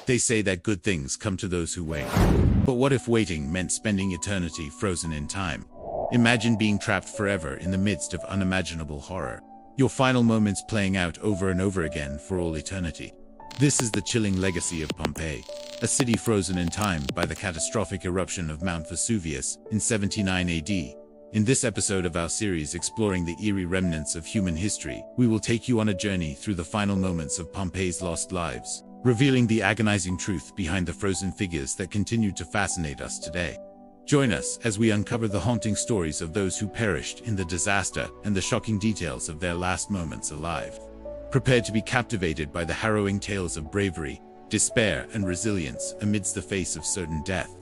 They say that good things come to those who wait. But what if waiting meant spending eternity frozen in time? Imagine being trapped forever in the midst of unimaginable horror. Your final moments playing out over and over again for all eternity. This is the chilling legacy of Pompeii, a city frozen in time by the catastrophic eruption of Mount Vesuvius in 79 AD. In this episode of our series exploring the eerie remnants of human history, we will take you on a journey through the final moments of Pompeii's lost lives, revealing the agonizing truth behind the frozen figures that continue to fascinate us today. Join us as we uncover the haunting stories of those who perished in the disaster and the shocking details of their last moments alive. Prepare to be captivated by the harrowing tales of bravery, despair, and resilience amidst the face of certain death.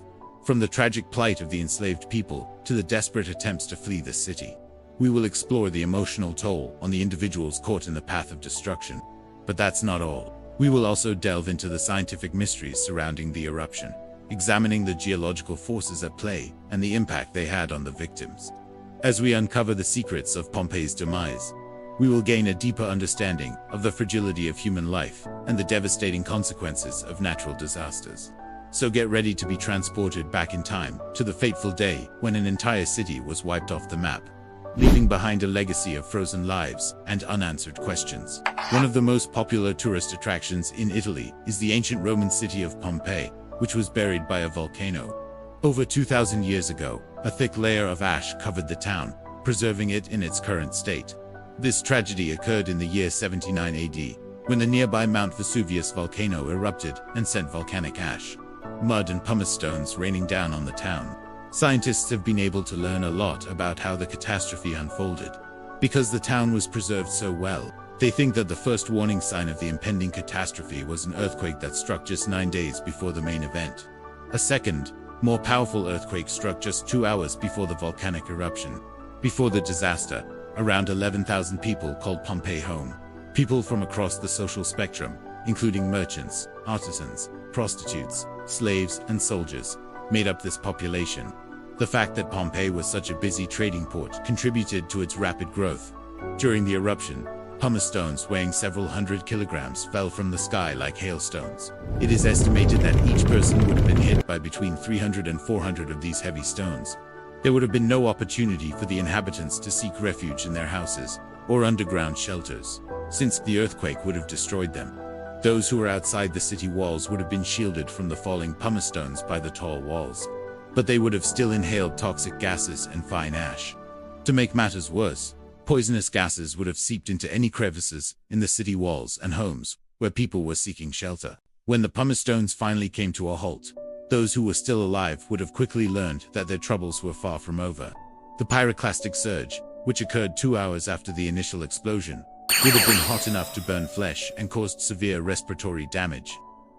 From the tragic plight of the enslaved people to the desperate attempts to flee the city, we will explore the emotional toll on the individuals caught in the path of destruction. But that's not all. We will also delve into the scientific mysteries surrounding the eruption, examining the geological forces at play and the impact they had on the victims. As we uncover the secrets of Pompeii's demise, we will gain a deeper understanding of the fragility of human life and the devastating consequences of natural disasters. So get ready to be transported back in time to the fateful day when an entire city was wiped off the map, leaving behind a legacy of frozen lives and unanswered questions. One of the most popular tourist attractions in Italy is the ancient Roman city of Pompeii, which was buried by a volcano. Over 2,000 years ago, a thick layer of ash covered the town, preserving it in its current state. This tragedy occurred in the year 79 AD, when the nearby Mount Vesuvius volcano erupted and sent volcanic ash, mud and pumice stones raining down on the town. Scientists have been able to learn a lot about how the catastrophe unfolded. Because the town was preserved so well, they think that the first warning sign of the impending catastrophe was an earthquake that struck just 9 days before the main event. A second, more powerful earthquake struck just 2 hours before the volcanic eruption. Before the disaster, around 11,000 people called Pompeii home. People from across the social spectrum, including merchants, artisans, prostitutes, slaves, and soldiers, made up this population. The fact that Pompeii was such a busy trading port contributed to its rapid growth. During the eruption, pumice stones weighing several hundred kilograms fell from the sky like hailstones. It is estimated that each person would have been hit by between 300 and 400 of these heavy stones. There would have been no opportunity for the inhabitants to seek refuge in their houses or underground shelters, since the earthquake would have destroyed them. Those who were outside the city walls would have been shielded from the falling pumice stones by the tall walls, but they would have still inhaled toxic gases and fine ash. To make matters worse, poisonous gases would have seeped into any crevices in the city walls and homes where people were seeking shelter. When the pumice stones finally came to a halt, those who were still alive would have quickly learned that their troubles were far from over. The pyroclastic surge, which occurred 2 hours after the initial explosion, would have been hot enough to burn flesh and caused severe respiratory damage.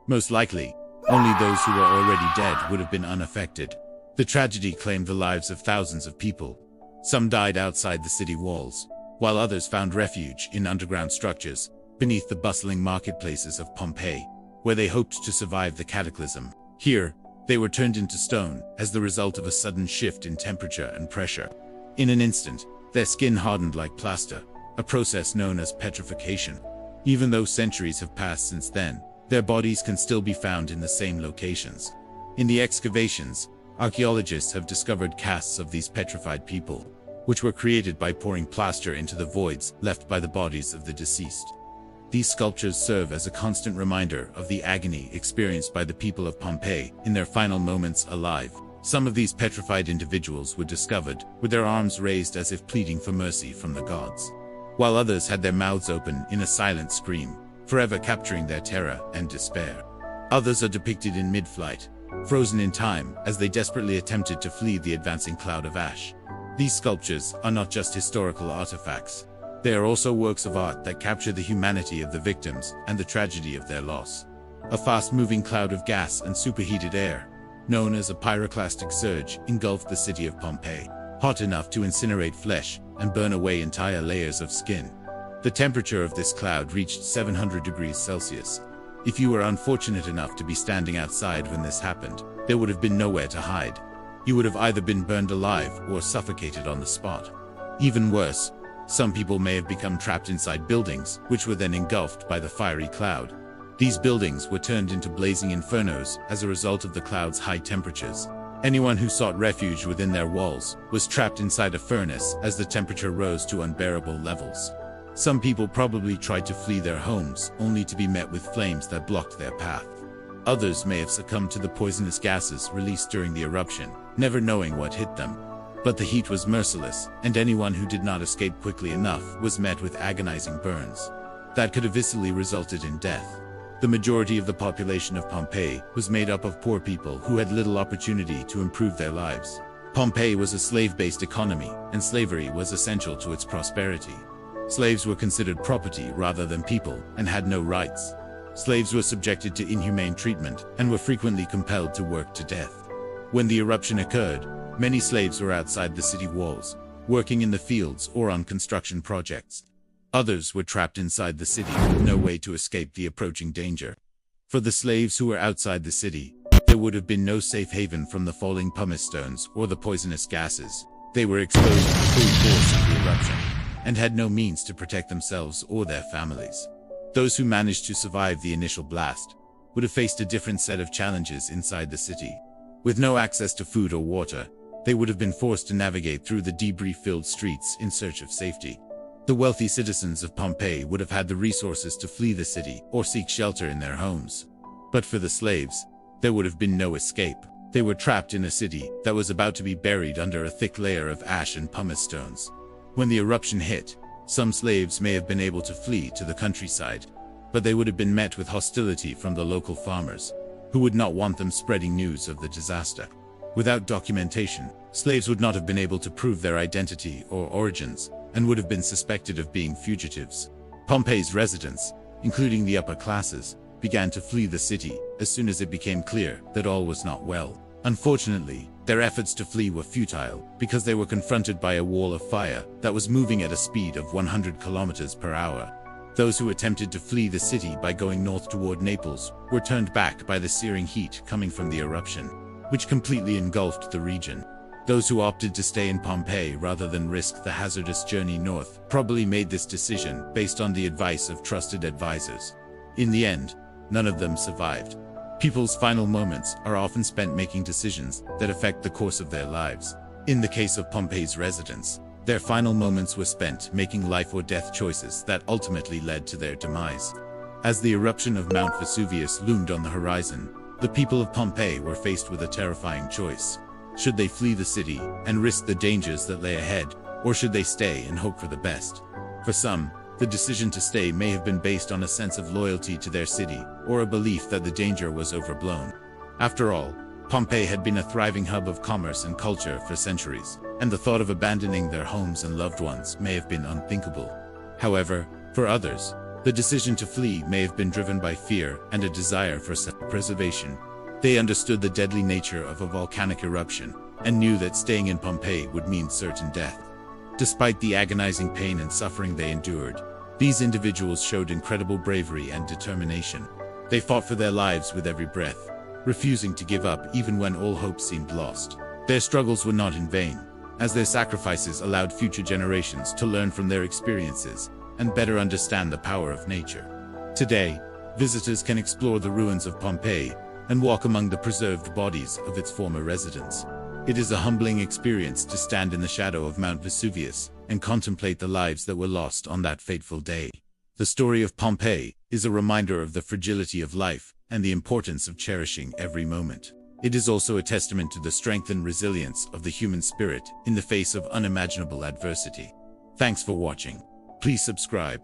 Most likely, only those who were already dead would have been unaffected. The tragedy claimed the lives of thousands of people. Some died outside the city walls, while others found refuge in underground structures beneath the bustling marketplaces of Pompeii, where they hoped to survive the cataclysm. Here, they were turned into stone as the result of a sudden shift in temperature and pressure. In an instant, their skin hardened like plaster, a process known as petrification. Even though centuries have passed since then, their bodies can still be found in the same locations. In the excavations, archaeologists have discovered casts of these petrified people, which were created by pouring plaster into the voids left by the bodies of the deceased. These sculptures serve as a constant reminder of the agony experienced by the people of Pompeii in their final moments alive. Some of these petrified individuals were discovered with their arms raised as if pleading for mercy from the gods, while others had their mouths open in a silent scream, forever capturing their terror and despair. Others are depicted in mid-flight, frozen in time as they desperately attempted to flee the advancing cloud of ash. These sculptures are not just historical artifacts. They are also works of art that capture the humanity of the victims and the tragedy of their loss. A fast-moving cloud of gas and superheated air, known as a pyroclastic surge, engulfed the city of Pompeii, hot enough to incinerate flesh and burn away entire layers of skin. The temperature of this cloud reached 700 degrees Celsius. If you were unfortunate enough to be standing outside when this happened, there would have been nowhere to hide. You would have either been burned alive or suffocated on the spot. Even worse, some people may have become trapped inside buildings, which were then engulfed by the fiery cloud. These buildings were turned into blazing infernos as a result of the clouds' high temperatures. Anyone who sought refuge within their walls was trapped inside a furnace as the temperature rose to unbearable levels. Some people probably tried to flee their homes, only to be met with flames that blocked their path. Others may have succumbed to the poisonous gases released during the eruption, never knowing what hit them. But the heat was merciless, and anyone who did not escape quickly enough was met with agonizing burns that could have easily resulted in death. The majority of the population of Pompeii was made up of poor people who had little opportunity to improve their lives. Pompeii was a slave-based economy, and slavery was essential to its prosperity. Slaves were considered property rather than people, and had no rights. Slaves were subjected to inhumane treatment, and were frequently compelled to work to death. When the eruption occurred, many slaves were outside the city walls, working in the fields or on construction projects. Others were trapped inside the city with no way to escape the approaching danger. For the slaves who were outside the city, there would have been no safe haven from the falling pumice stones or the poisonous gases. They were exposed to the full force of the eruption, and had no means to protect themselves or their families. Those who managed to survive the initial blast would have faced a different set of challenges inside the city. With no access to food or water, they would have been forced to navigate through the debris-filled streets in search of safety. The wealthy citizens of Pompeii would have had the resources to flee the city or seek shelter in their homes. But for the slaves, there would have been no escape. They were trapped in a city that was about to be buried under a thick layer of ash and pumice stones. When the eruption hit, some slaves may have been able to flee to the countryside, but they would have been met with hostility from the local farmers, who would not want them spreading news of the disaster. Without documentation, slaves would not have been able to prove their identity or origins, and would have been suspected of being fugitives. Pompeii's residents, including the upper classes, began to flee the city as soon as it became clear that all was not well. Unfortunately, their efforts to flee were futile because they were confronted by a wall of fire that was moving at a speed of 100 kilometers per hour. Those who attempted to flee the city by going north toward Naples were turned back by the searing heat coming from the eruption, which completely engulfed the region. Those who opted to stay in Pompeii rather than risk the hazardous journey north probably made this decision based on the advice of trusted advisors. In the end, none of them survived. People's final moments are often spent making decisions that affect the course of their lives. In the case of Pompeii's residents, their final moments were spent making life or death choices that ultimately led to their demise. As the eruption of Mount Vesuvius loomed on the horizon, the people of Pompeii were faced with a terrifying choice. Should they flee the city and risk the dangers that lay ahead, or should they stay and hope for the best? For some, the decision to stay may have been based on a sense of loyalty to their city, or a belief that the danger was overblown. After all, Pompeii had been a thriving hub of commerce and culture for centuries, and the thought of abandoning their homes and loved ones may have been unthinkable. However, for others, the decision to flee may have been driven by fear and a desire for self-preservation. They understood the deadly nature of a volcanic eruption, and knew that staying in Pompeii would mean certain death. Despite the agonizing pain and suffering they endured, these individuals showed incredible bravery and determination. They fought for their lives with every breath, refusing to give up even when all hope seemed lost. Their struggles were not in vain, as their sacrifices allowed future generations to learn from their experiences and better understand the power of nature. Today, visitors can explore the ruins of Pompeii and walk among the preserved bodies of its former residents. It is a humbling experience to stand in the shadow of Mount Vesuvius and contemplate the lives that were lost on that fateful day. The story of Pompeii is a reminder of the fragility of life and the importance of cherishing every moment. It is also a testament to the strength and resilience of the human spirit in the face of unimaginable adversity. Thanks for watching. Please subscribe.